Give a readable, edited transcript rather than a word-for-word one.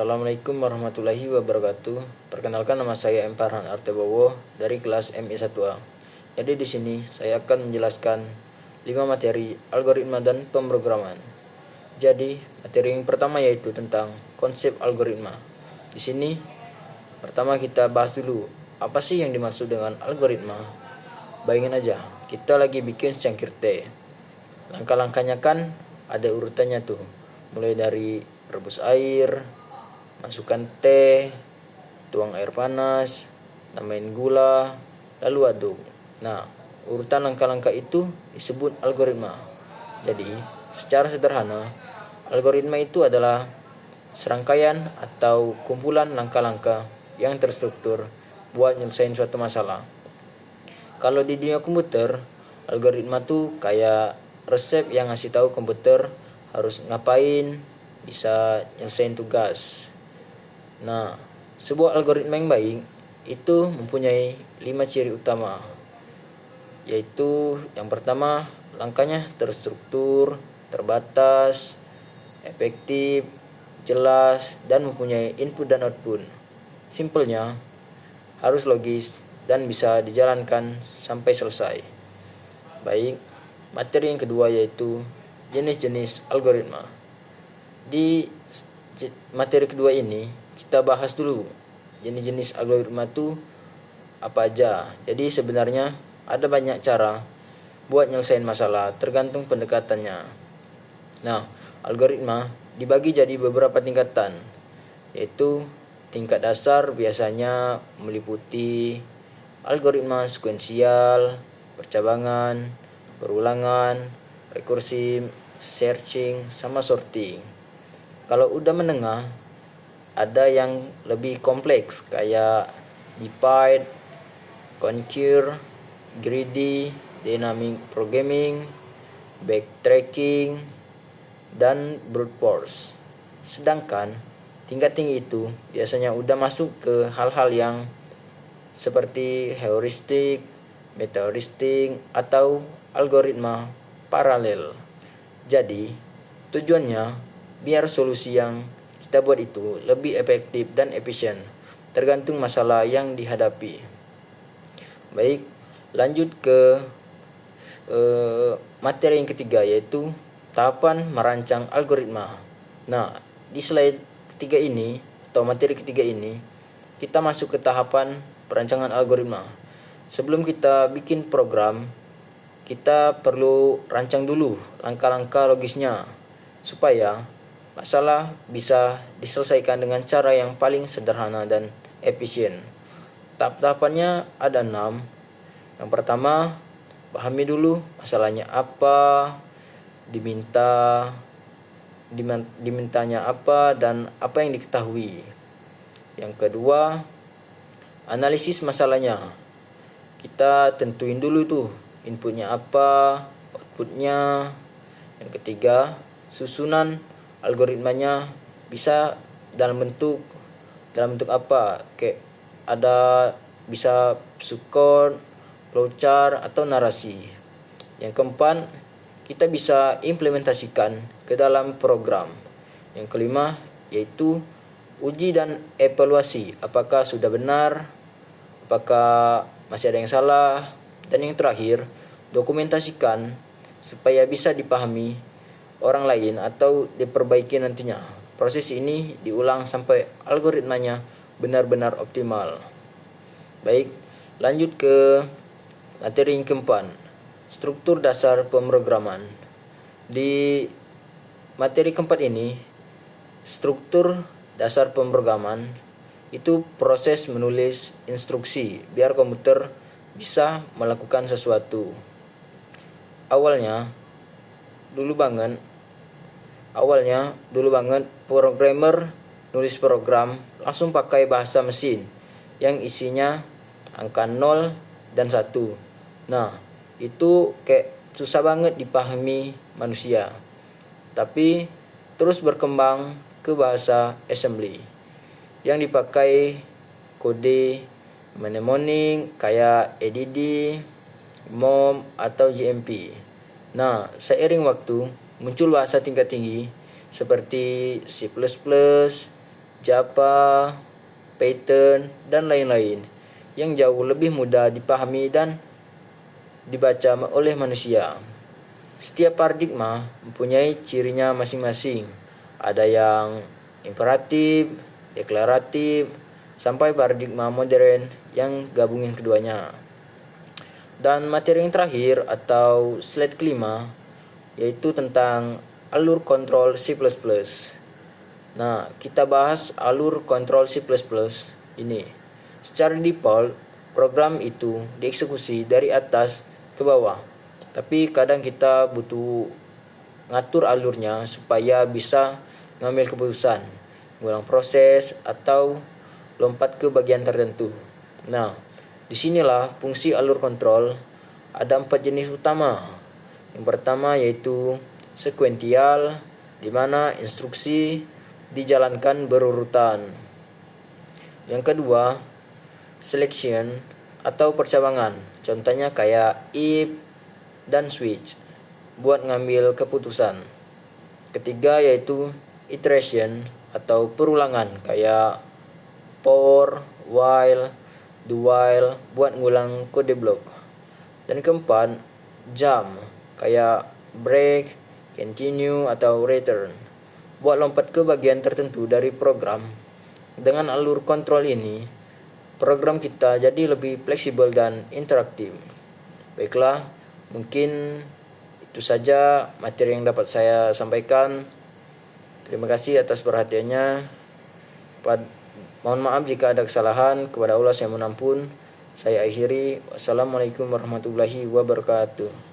Assalamualaikum warahmatullahi wabarakatuh. Perkenalkan, nama saya M. Farhan Artebowo dari kelas MI1A. Jadi di sini saya akan menjelaskan 5 materi algoritma dan pemrograman. Jadi materi yang pertama yaitu tentang konsep algoritma. Di sini pertama kita bahas dulu apa sih yang dimaksud dengan algoritma. Bayangin aja, kita lagi bikin secangkir teh. Langkah-langkahnya kan ada urutannya tuh. Mulai dari rebus air, masukkan teh, tuang air panas, namain gula, lalu aduk. Nah, urutan langkah-langkah itu disebut algoritma. Jadi, secara sederhana, algoritma itu adalah serangkaian atau kumpulan langkah-langkah yang terstruktur buat nyelesain suatu masalah. Kalau di dunia komputer, algoritma tuh kayak resep yang ngasih tahu komputer harus ngapain, bisa nyelesain tugas. Nah, sebuah algoritma yang baik itu mempunyai 5 ciri utama, yaitu yang pertama, langkahnya terstruktur, terbatas, efektif, jelas, dan mempunyai input dan output. Simpelnya, harus logis dan bisa dijalankan sampai selesai. Baik, materi yang kedua yaitu jenis-jenis algoritma. Di materi kedua ini kita bahas dulu jenis-jenis algoritma itu apa aja. Jadi sebenarnya ada banyak cara buat nyelesain masalah tergantung pendekatannya. Nah, algoritma dibagi jadi beberapa tingkatan, yaitu tingkat dasar biasanya meliputi algoritma sekuensial, percabangan, perulangan, rekursif, searching, sama sorting. Kalau udah menengah, ada yang lebih kompleks kayak divide, conquer, greedy, dynamic programming, backtracking, dan brute force. Sedangkan tingkat tinggi itu biasanya udah masuk ke hal-hal yang seperti heuristik, meta-heuristik, atau algoritma paralel. Jadi, tujuannya biar solusi yang kita buat itu lebih efektif dan efisien, tergantung masalah yang dihadapi. Baik, lanjut ke materi yang ketiga yaitu tahapan merancang algoritma. Nah, di slide ketiga ini atau materi ketiga ini kita masuk ke tahapan perancangan algoritma. Sebelum kita bikin program, kita perlu rancang dulu langkah-langkah logisnya supaya masalah bisa diselesaikan dengan cara yang paling sederhana dan efisien. Tahap-tahapannya ada 6. Yang pertama, pahami dulu masalahnya apa, dimintanya apa, dan apa yang diketahui. Yang kedua, analisis masalahnya. Kita tentuin dulu tuh inputnya apa, outputnya. Yang ketiga, susunan algoritmanya bisa dalam bentuk apa? Kayak ada bisa subcode, flowchart, atau narasi. Yang keempat, kita bisa implementasikan ke dalam program. Yang kelima yaitu uji dan evaluasi, apakah sudah benar, apakah masih ada yang salah. Dan yang terakhir, dokumentasikan supaya bisa dipahami orang lain atau diperbaiki nantinya. Proses ini diulang sampai algoritmanya benar-benar optimal. Baik, lanjut ke materi yang keempat, struktur dasar pemrograman. Di materi keempat ini, struktur dasar pemrograman itu proses menulis instruksi biar komputer bisa melakukan sesuatu. Awalnya dulu banget programmer nulis program langsung pakai bahasa mesin yang isinya angka 0 dan 1. Nah, itu kayak susah banget dipahami manusia. Tapi terus berkembang ke bahasa assembly yang dipakai kode mnemonic kayak ADD, MOM, atau JMP. Nah, seiring waktu muncul bahasa tingkat tinggi seperti C++, Java, Python, dan lain-lain yang jauh lebih mudah dipahami dan dibaca oleh manusia. Setiap paradigma mempunyai cirinya masing-masing. Ada yang imperatif, deklaratif, sampai paradigma modern yang gabungin keduanya. Dan materi yang terakhir atau slide kelima yaitu tentang alur kontrol C++. Nah, kita bahas alur kontrol C++ ini. Secara default, program itu dieksekusi dari atas ke bawah. Tapi kadang kita butuh ngatur alurnya supaya bisa ngambil keputusan, ngulang proses, atau lompat ke bagian tertentu. Nah, disinilah fungsi alur kontrol. Ada 4 jenis utama. Yang pertama yaitu sekuensial, di mana instruksi dijalankan berurutan. Yang kedua, selection atau percabangan. Contohnya kayak if dan switch buat ngambil keputusan. Ketiga yaitu iteration atau perulangan kayak for, while, do while buat ngulang kode blok. Dan keempat, jump kayak break, continue atau return buat lompat ke bagian tertentu dari program. Dengan alur kontrol ini, program kita jadi lebih fleksibel dan interaktif. Baiklah, mungkin itu saja materi yang dapat saya sampaikan. Terima kasih atas perhatiannya. Mohon maaf jika ada kesalahan. Kepada Allah saya mohon ampun. Saya akhiri. Wassalamualaikum warahmatullahi wabarakatuh.